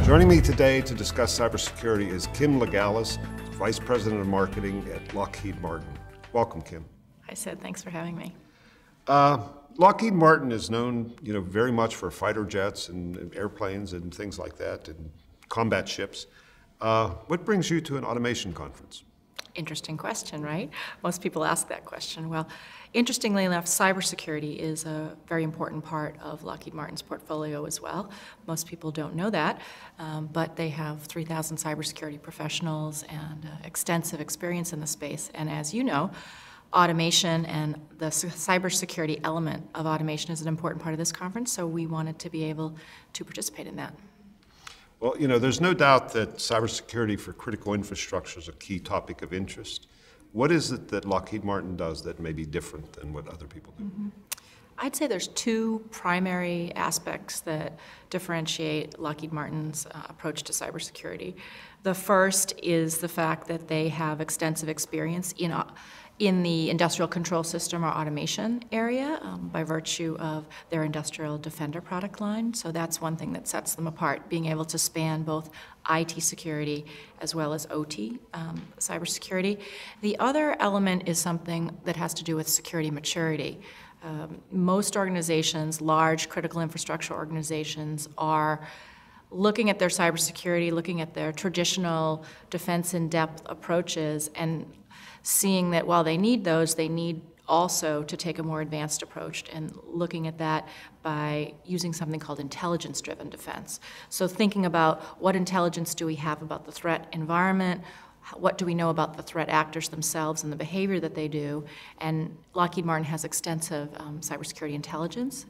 Joining me today to discuss cybersecurity is Kim Legelis, Vice President of Marketing at Lockheed Martin. Welcome, Kim. Hi, Sid. Thanks for having me. Lockheed Martin is known, very much for fighter jets and airplanes and things like that, and combat ships. What brings you to an automation conference? Interesting question, right? Most people ask that question. Well, interestingly enough, cybersecurity is a very important part of Lockheed Martin's portfolio as well. Most people don't know that, but they have 3,000 cybersecurity professionals and extensive experience in the space. And as you know, automation and the cybersecurity element of automation is an important part of this conference, so we wanted to be able to participate in that. Well, there's no doubt that cybersecurity for critical infrastructure is a key topic of interest. What is it that Lockheed Martin does that may be different than what other people do? I'd say there's two primary aspects that differentiate Lockheed Martin's approach to cybersecurity. The first is the fact that they have extensive experience in the industrial control system or automation area by virtue of their Industrial Defender product line. So that's one thing that sets them apart, being able to span both IT security as well as OT cybersecurity. The other element is something that has to do with security maturity. Most organizations, large critical infrastructure organizations, are looking at their cybersecurity, looking at their traditional defense in-depth approaches, and seeing that while they need those, they need also to take a more advanced approach, and looking at that by using something called intelligence-driven defense. So thinking about what intelligence do we have about the threat environment, what do we know about the threat actors themselves and the behavior that they do, and Lockheed Martin has extensive cybersecurity intelligence.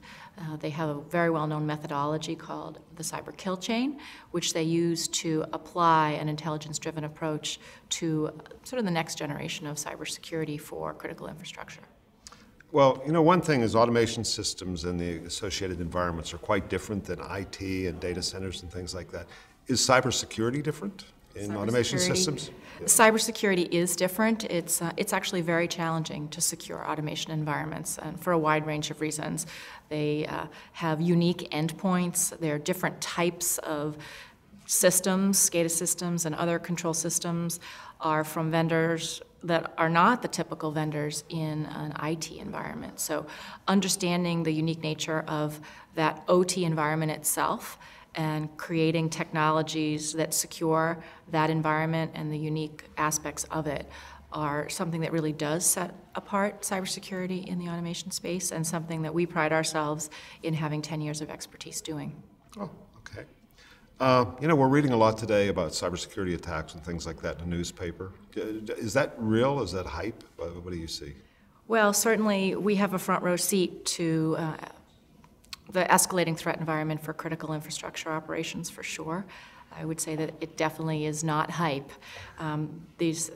They have a very well-known methodology called the cyber kill chain, which they use to apply an intelligence-driven approach to sort of the next generation of cybersecurity for critical infrastructure. Well, one thing is automation systems and the associated environments are quite different than IT and data centers and things like that. Is cybersecurity different in automation systems? Yeah. Cybersecurity is different. It's actually very challenging to secure automation environments, and for a wide range of reasons. They have unique endpoints. There are different types of systems, SCADA systems and other control systems are from vendors that are not the typical vendors in an IT environment. So understanding the unique nature of that OT environment itself and creating technologies that secure that environment and the unique aspects of it are something that really does set apart cybersecurity in the automation space, and something that we pride ourselves in having 10 years of expertise doing. Oh, okay. We're reading a lot today about cybersecurity attacks and things like that in the newspaper. Is that real? Is that hype? What do you see? Well, certainly we have a front row seat to the escalating threat environment for critical infrastructure operations, for sure. I would say that it definitely is not hype. These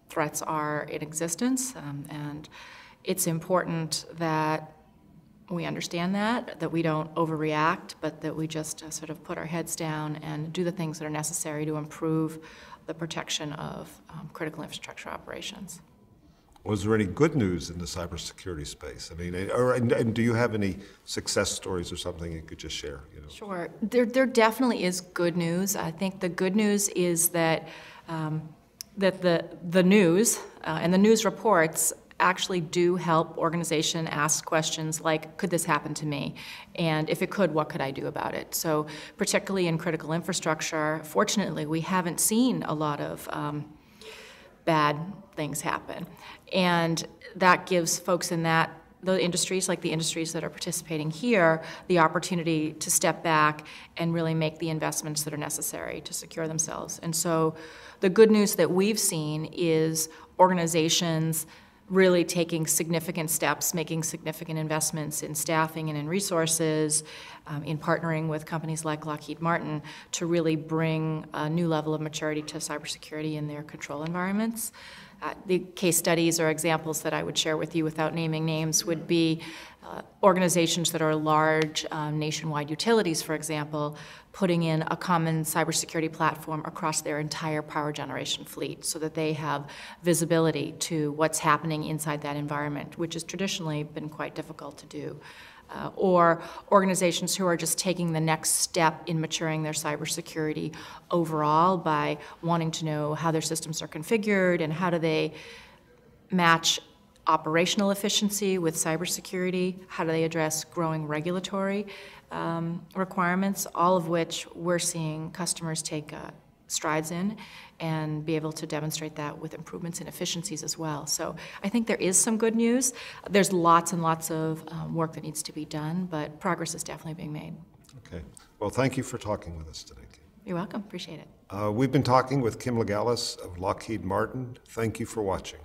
threats are in existence, and it's important that we understand that we don't overreact, but that we just sort of put our heads down and do the things that are necessary to improve the protection of critical infrastructure operations. Was there any good news in the cybersecurity space? I mean, and do you have any success stories or something you could just share? Sure. There definitely is good news. I think the good news is that the news and the news reports actually do help organizations ask questions like, could this happen to me? And if it could, what could I do about it? So particularly in critical infrastructure, fortunately, we haven't seen a lot of bad things happen. And that gives folks in the industries, like the industries that are participating here, the opportunity to step back and really make the investments that are necessary to secure themselves. And so the good news that we've seen is organizations really taking significant steps, making significant investments in staffing and in resources, in partnering with companies like Lockheed Martin to really bring a new level of maturity to cybersecurity in their control environments. The case studies or examples that I would share with you without naming names would be organizations that are large nationwide utilities, for example, putting in a common cybersecurity platform across their entire power generation fleet so that they have visibility to what's happening inside that environment, which has traditionally been quite difficult to do. or organizations who are just taking the next step in maturing their cybersecurity overall by wanting to know how their systems are configured and how do they match operational efficiency with cybersecurity, how do they address growing regulatory requirements, all of which we're seeing customers take strides in and be able to demonstrate that with improvements in efficiencies as well. So I think there is some good news. There's lots and lots of work that needs to be done, but progress is definitely being made. Okay. Well, thank you for talking with us today, Kim. You're welcome. Appreciate it. We've been talking with Kim Legelis of Lockheed Martin. Thank you for watching.